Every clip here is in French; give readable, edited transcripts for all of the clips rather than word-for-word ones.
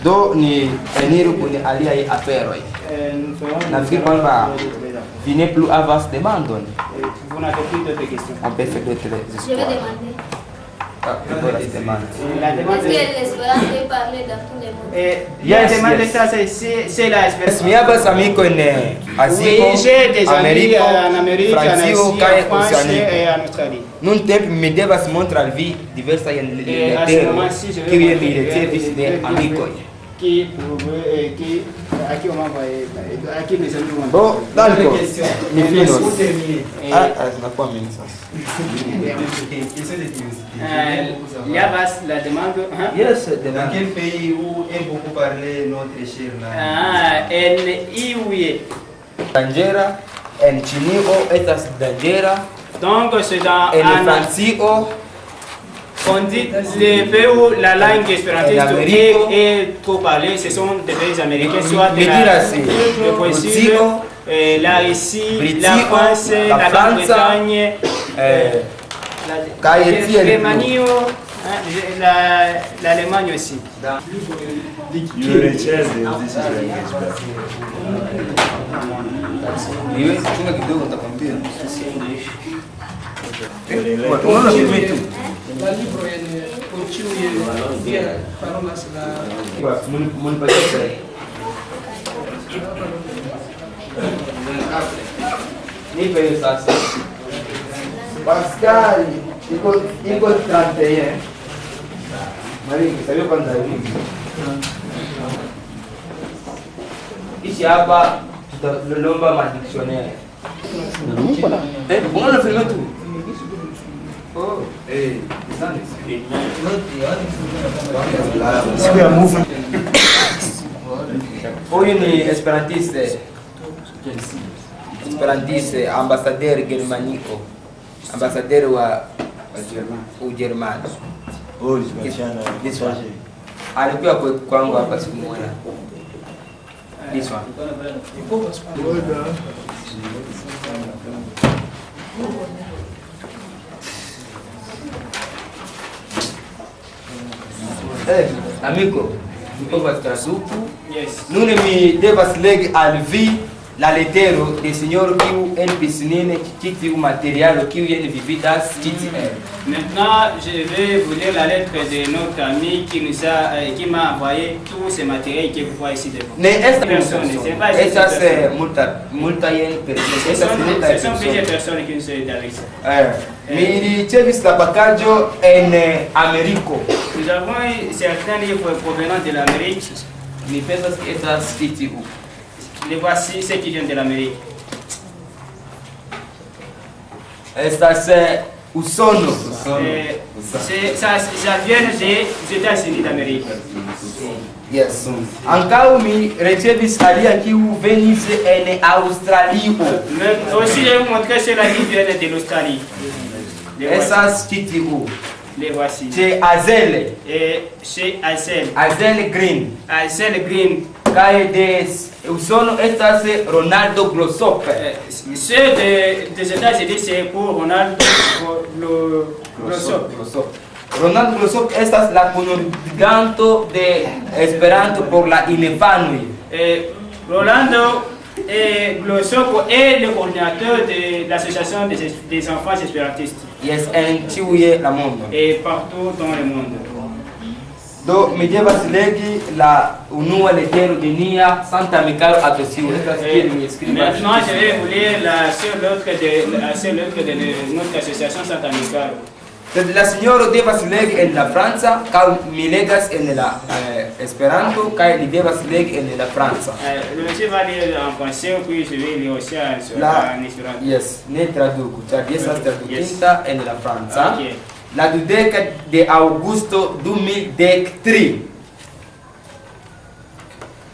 Do ni enir kuni alia i afero. Nafikiri kwamba vine plus avance demande. Vous n'avez plus d'autres questions. On peut faire d'autres Je vais espoirs. demander. La demande Est-ce que l'espérance peut parler dans tous les mondes? il y a des demandes, ça c'est la espérance. Miaba samiko ne Oui, j'ai des amis en Amérique, en Asie, Francio, en France et en Australie. Nun tempo mi devas montra al vi diversa in Et à ce moment-ci, je che vais vi ricevis de amicoi. à qui on m'a envoyé, à qui mes amis m'ont envoyé. Bo, danko, mi finos. Et, Zinakuwa mingi sasa. il y a la demande. Hein? Yes, Dans quel pays où aime beaucoup parler notre cher là? Oui. Danjera, en Chinio estas danjera, Donc c'est dans en Francio, on dit les pays où la langue espérantiste L'Amérique. est trop parlée, ce sont des pays américains, soit mi dirasi, le Brésil, Rusio, la Russie, Britio, la France, la la Franza, Grande-Bretagne, l'Allemagne, l'Allemagne aussi. You are a child, this is language. iwe chunga kidogo nitakwambia. Unaona filme tu. La libro continue via parolas la Munipatia sasa. Nipe hiyo sasa. Pascal, iko 31. Maringi, sabio kwanza hivi. Ishi hapa tutalomba madictionnaire. Unaona filme tu? Oh, asante. Siku ya movement. Huyu ni Esperantiste, ambassadeur Germanico, ambassadeur wa Ujerumani. Oh, this one. Alikuwa kwangu hapa siku moja. This one. Amico, vous pouvez traduco. Yes. Nous mi devas legi al vi la letero de signor kiu en piscine kiti u materialo kiu yen vividas kiti. Maintenant, je vais vous lire la lettre de notre ami qui m'a envoyé tous ces matériels que vous voyez ici devant. Ne esta Personne, c'est pas juste Estas personne. multa yen Ce personas. sont plusieurs personnes qui nous aident avec ça. Mi ricevis la packaggio en Americo. Nous avons certains livres provenant de l'Amérique. Mi pensas que estas kiti u. Les voici, ceux qui viennent de l'Amérique. Estas usono. Ça vient des États-Unis d'Amérique. Yes. Ankaŭ mi ricevis alia kiu venis en Aŭstralio. Mais aussi, je vais vous montrer ceux-là qui viennent de l'Australie. Les voici. Estas kiti u. Les voici. Chez Azele. Et chez Azel. Azele Green. Azel Green. Kaj de usono estas Ronaldo Glossop. Ceux des États-Unis, c'est pour Ronaldo Glossop. Ronaldo Glossop estas la kunulganto de Esperanto por la infanoj. Rolando Glossop est le coordinateur de l'association des enfants espérantistes. Yes, en ĉiuj la mondo. Et partout dans le monde. Do mi devas legi la unua letero de nia Santa Amicaro Asocio. Estas kiel mi skribas. Maintenant, je vais vous lire la seule lettre de notre association Santa Amicaro. Sed la signoro devas legi en la franca, kaj mi legas en la Esperanto, kaj li devas legi en la franca. Le monsieur va lire en français, puis je vais lire aussi en espéranto. Yes, ne traduku, ĉar ĝi estas tradukinta en la franca. Ok. La 12 de Aŭgusto 2013.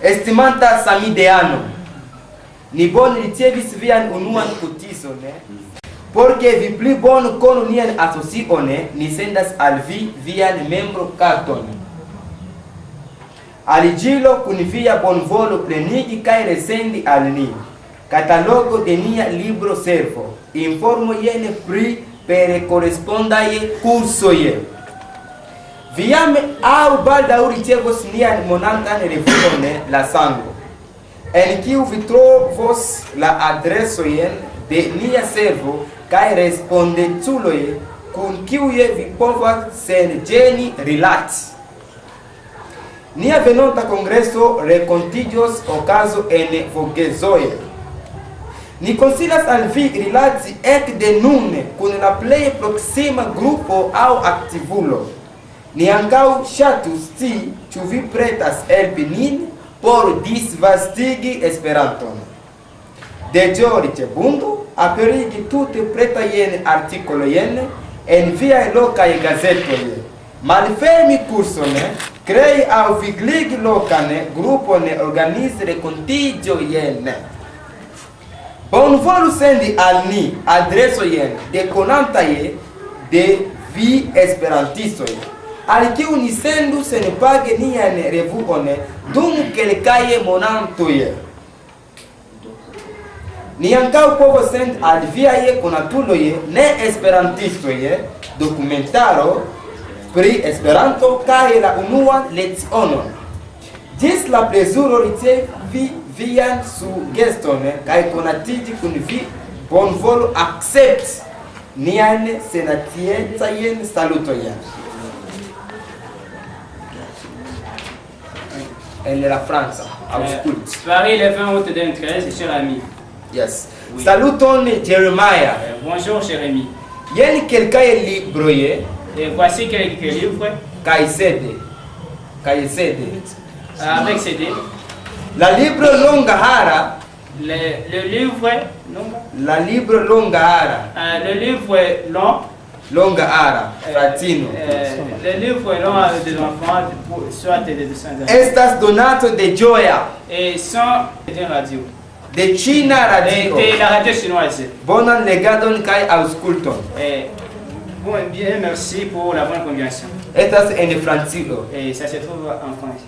Estimanta samideano, ni bone ricevis vian unuan kotizon, porque vi pli bone konu nian asocion, ni sendas al vi vian membrokarton. Aliĝilo kun via bonvolo plenigi kaj resendi al ni katalogo de nia libro servo, informo jen pri per correspondai cursoi. Viame au baldauri tiegos nian monantan revivone la sango. En kiu vi trovos la adreso yen de nia servo kaj respondeculoj kun kiuj vi povas sen ĝeni rilati. Nia venonta kongreso renkontiĝos okazo en Vogezoe. Ni konsilas al vi rilati ekde nun kun la plej proksima grupo aŭ aktivulo. Ni ankaŭ ŝatus scii ĉu vi pretas helpi nin por disvastigi Esperanton. De ĝori ĉebundu aperigi tute pretajn artikolojn en viaj lokaj gazetoj. Malfermi kurson, krei aŭ vigligi lokan grupon, organizi renkontiĝojn. Bonvolu sendi al ni adresojn de konantaj de vi esperantistoj, al kiu ni sendu senpage nian revuon dum kelkaj monatoj. Ni ankaŭ povos sendi al viaj konatuloj ne esperantistoj dokumentaro pri Esperanto kaj la unuan lecionon. Ĝis la plezuro ricevi vian sugeston kaj konatiĝi kun vi, bonvolu akcepti nian senaciencajn salutojn. En la França, aŭskultu. Paris, le 20 août 2013, cher ami. Yes. Oui. Saluton Jeremiah. Bonjour, cher ami. Yen kelkaj libroj Et voici quelques livres kaj CD. avec CD. La libro Longahara. Le livre long. La libro Longahara. Le livre long. Longahara. Latino. Le livre long des enfants, soit des dessins. Estas donato de Joya. Et sans radio. De China radio. De la radio chinoise. Bonan legadon kaj aŭskulton. Bon, bien, merci pour la bonne compréhension. Estas en Francio. Et ça se trouve en France.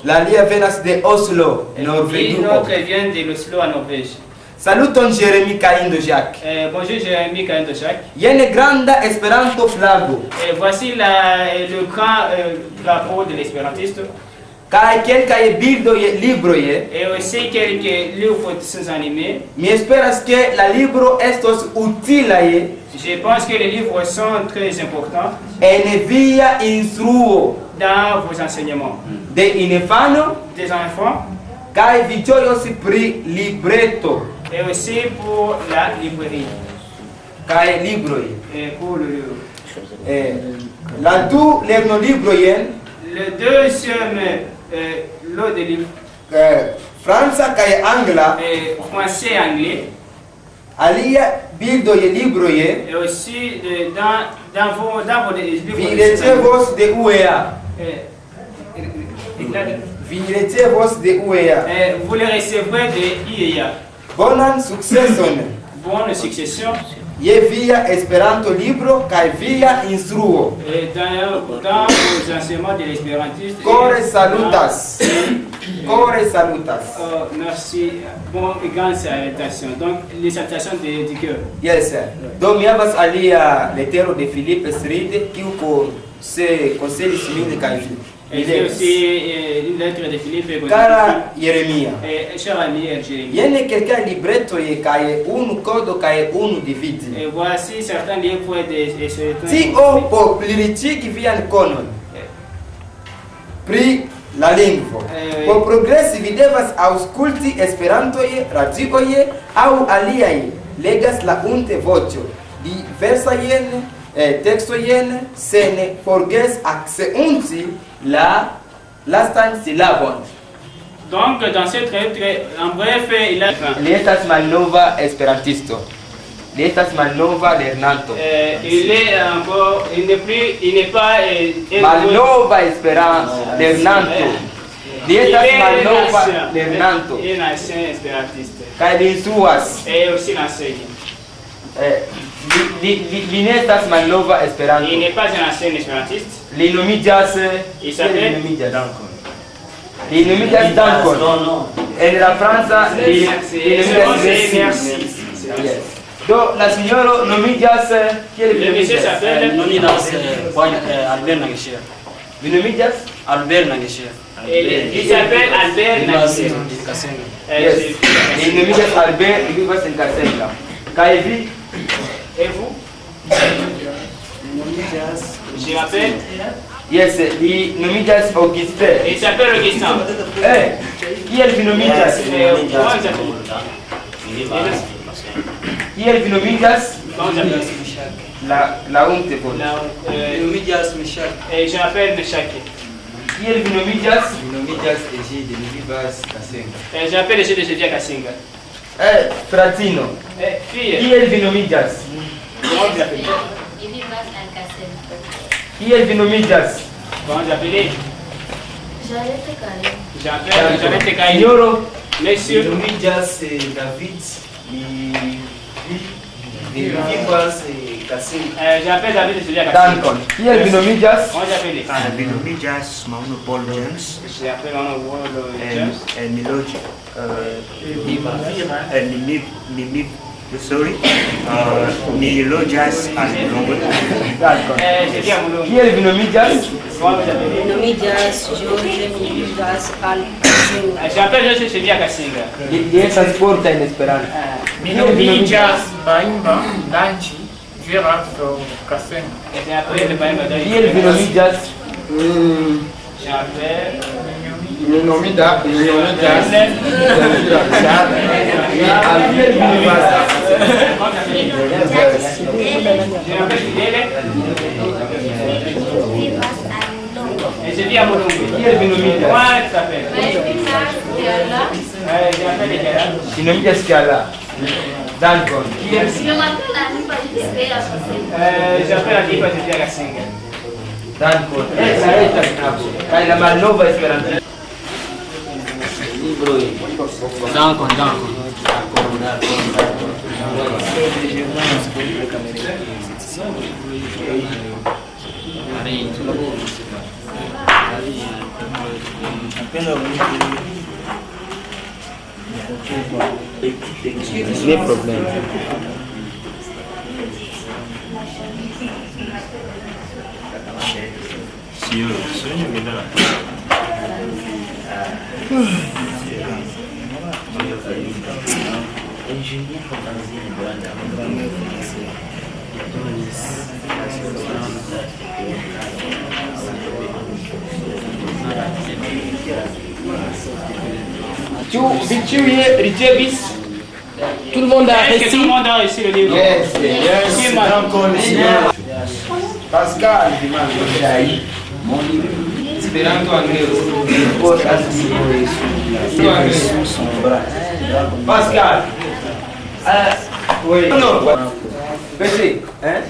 La lia venas de Oslo, Norvegio. L'autre vient de l'Oslo en Norvège. Saluton Jeremy Kaindo Jacques. Bonjour Jérémy Kaindo Jacques. Yen granda Esperanto flago. Voici le grand drapeau de l'espérantiste. Kaj kelkaj bildoj libroj. Et aussi quelques livres de dessins animés. Mi esperas ke la libro estos utilaj. Je pense que les livres sont très importants En via instruo dans vos enseignements. de infano Des enfants kaj vi ĝojos pri libreto et aussi pour la librairie. kaj libroj. Et pour le livre. La du lernolibrojn Le deuxième lot de livres franca kaj angla, français et anglais. alia bildoj libroj Et aussi dans vos livres. vi ricevos de UEA. Vi ricevos de UEA. Vous les recevrez de IEA. Bonan sukceson Bonne succession. je via Esperanto libro kaj via instruo. Et dans vos enseignements de l'espérantiste. Kore salutas. Kore salutas. Merci. Bon, et grande salutation. Donc, les salutations du cœur. Yes, sir. Do mi havas alia letero de Philippe Srid, kiu se konselis min kaj vi. Et j'ai aussi une lettre de Philippe. Cara Jeremia. Cher ami Jérémie. Yen kelkaj libretoj kaj unu kodo kaj unu dividi. Et voici certains livres de Tio por pliritigi vian konon pri la lingvo. Por progresi vi devas aŭskulti Esperantoje, radioje aŭ aliaj. Legas la unte voĉo. Diversajn tekstojn sen forgesi akcenti la lastan silabon. Donc, dans cette lettre, en bref, il a... Li estas malnova esperantisto. Li estas malnova lernanto. Il est encore... Il n'est pas... Malnova lernanto. Li estas malnova lernanto. Il est un ancien espérantiste. Kaj li instruas. Et aussi l'enseigne. Li ne estas malnova esperanto. Il n'est pas un ancien espérantiste. Li nomiĝas... Il s'appelle... Li nomiĝas Dankon. En la franca li nomiĝas Merci. Do la signoro nomiĝas kiel Le monsieur s'appelle... Albert Nagishia. Vinomidias? Albert Nagesher. Il s'appelle Albert Nagesher. Yes. Vinomidias Albert Vivas en Kasenga. Kaevi? Et vous? Je m'appelle? Yes, Vinomidias Augustin. Il s'appelle Augustin. Qui est le Vinomidias? Qui est le Vinomidias? La honte pour Vinomidias Michel. Et je m'appelle Meshak. Qui est le Vinomidias? Vinomidias Eji de Vivas Kasenga. Je m'appelle Eji de Sevilla Kasenga. Fratino. Fille. Qui est le Vinomidias? Comment vous appelez? Qui est le Vinomidias? Comment vous appelez? J'allais J'appelle Tekaï. Signoro. Monsieur. Vinomidias David. Vivas Kasenga. J'appelle David de Sevilla Kasenga. Dankon. Qui est le Vinomidias? Comment vous appelez? Vinomidias Mauno Paul James J'appelle James. and Miloji. Mimi, sorry. Milojas and Longo. Dankon. Je dis à mon nom. Qui est le Vinomidias? Comment vous appelez? Vinomidias George Vivas Kasenga. J'appelle José de Sevilla Kasenga. Y esa exporta en Esperanto. Vinomidias Baimba Danchi Gerard Kasenga. J'appelle le Baïma Qui est le Vinomidias? J'appelle. Vinomidias Et je dis à mon nom. Qui est le Vinomidias? Comment tu t'appelles? J'appelle les gars. Vinomidias Kiala. Dankon. Qui est Je m'appelle Anipa Gisbea. J'appelle Anipa de Sevilla Kasenga. Dankon. Esa es la Manova Esperanto. Dankon. Les problèmes. Tout le monde a Est-ce que tout le réussi. monde a réussi le livre? Yes. Qui m'a- Pascal. Esperanto Pascal. Oui. Non. Petit. Hein?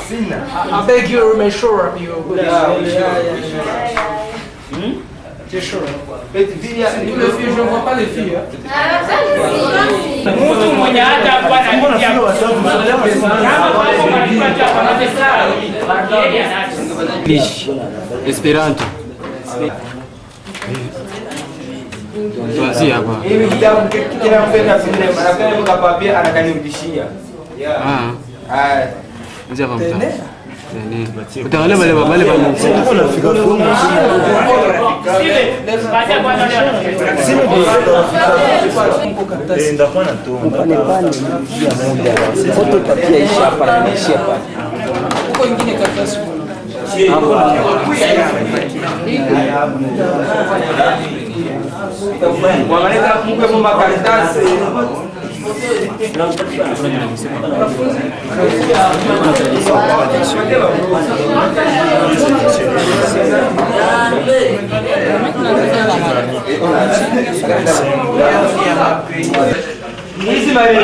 Sina. I beg you, make sure you go T'es sure. Petit via. Tous les filles, je ne vois pas les filles. Mtu mwenye hata kuwa na nia kama mambo walipata kwa pesa yeye anacho. Esperanto. Tuanzie hapa. Hivi kitabu kila mpenda sinema anafanya kwa papia anakanirudishia. Nje hapa mtaa. Utaangalia wale wale Huko ingine karatasi. Wanaweza kumbe kwa makaratasi. Hizi marezi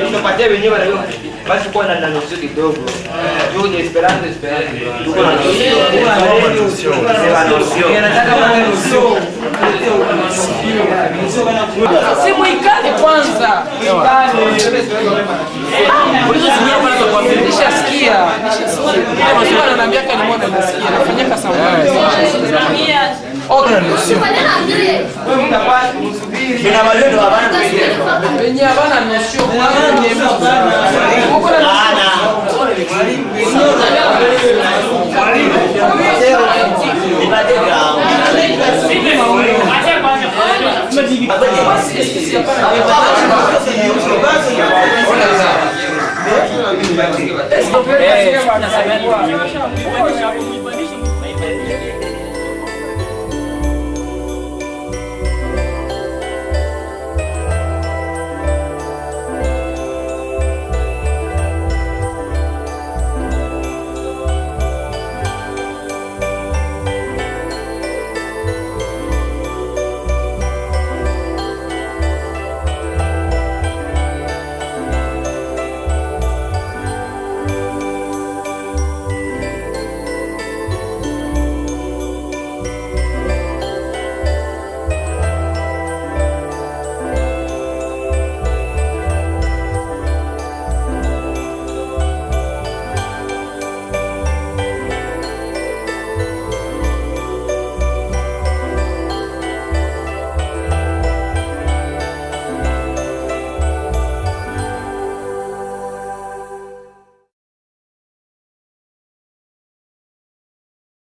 tunapatia wenyewe na basi kwa na nusu kidogo. Juu ni Esperanto. Tuko na nusu. Anataka mwana nusu. Simu ikale kwanza. Nishasikia. Nishasikia ananiambia kama nimeona nasikia. Nafanyika sawa. Okay, nusu. Kuna maneno habana Wenye habana nusu. Huko na nusu. Est-ce qu'on peut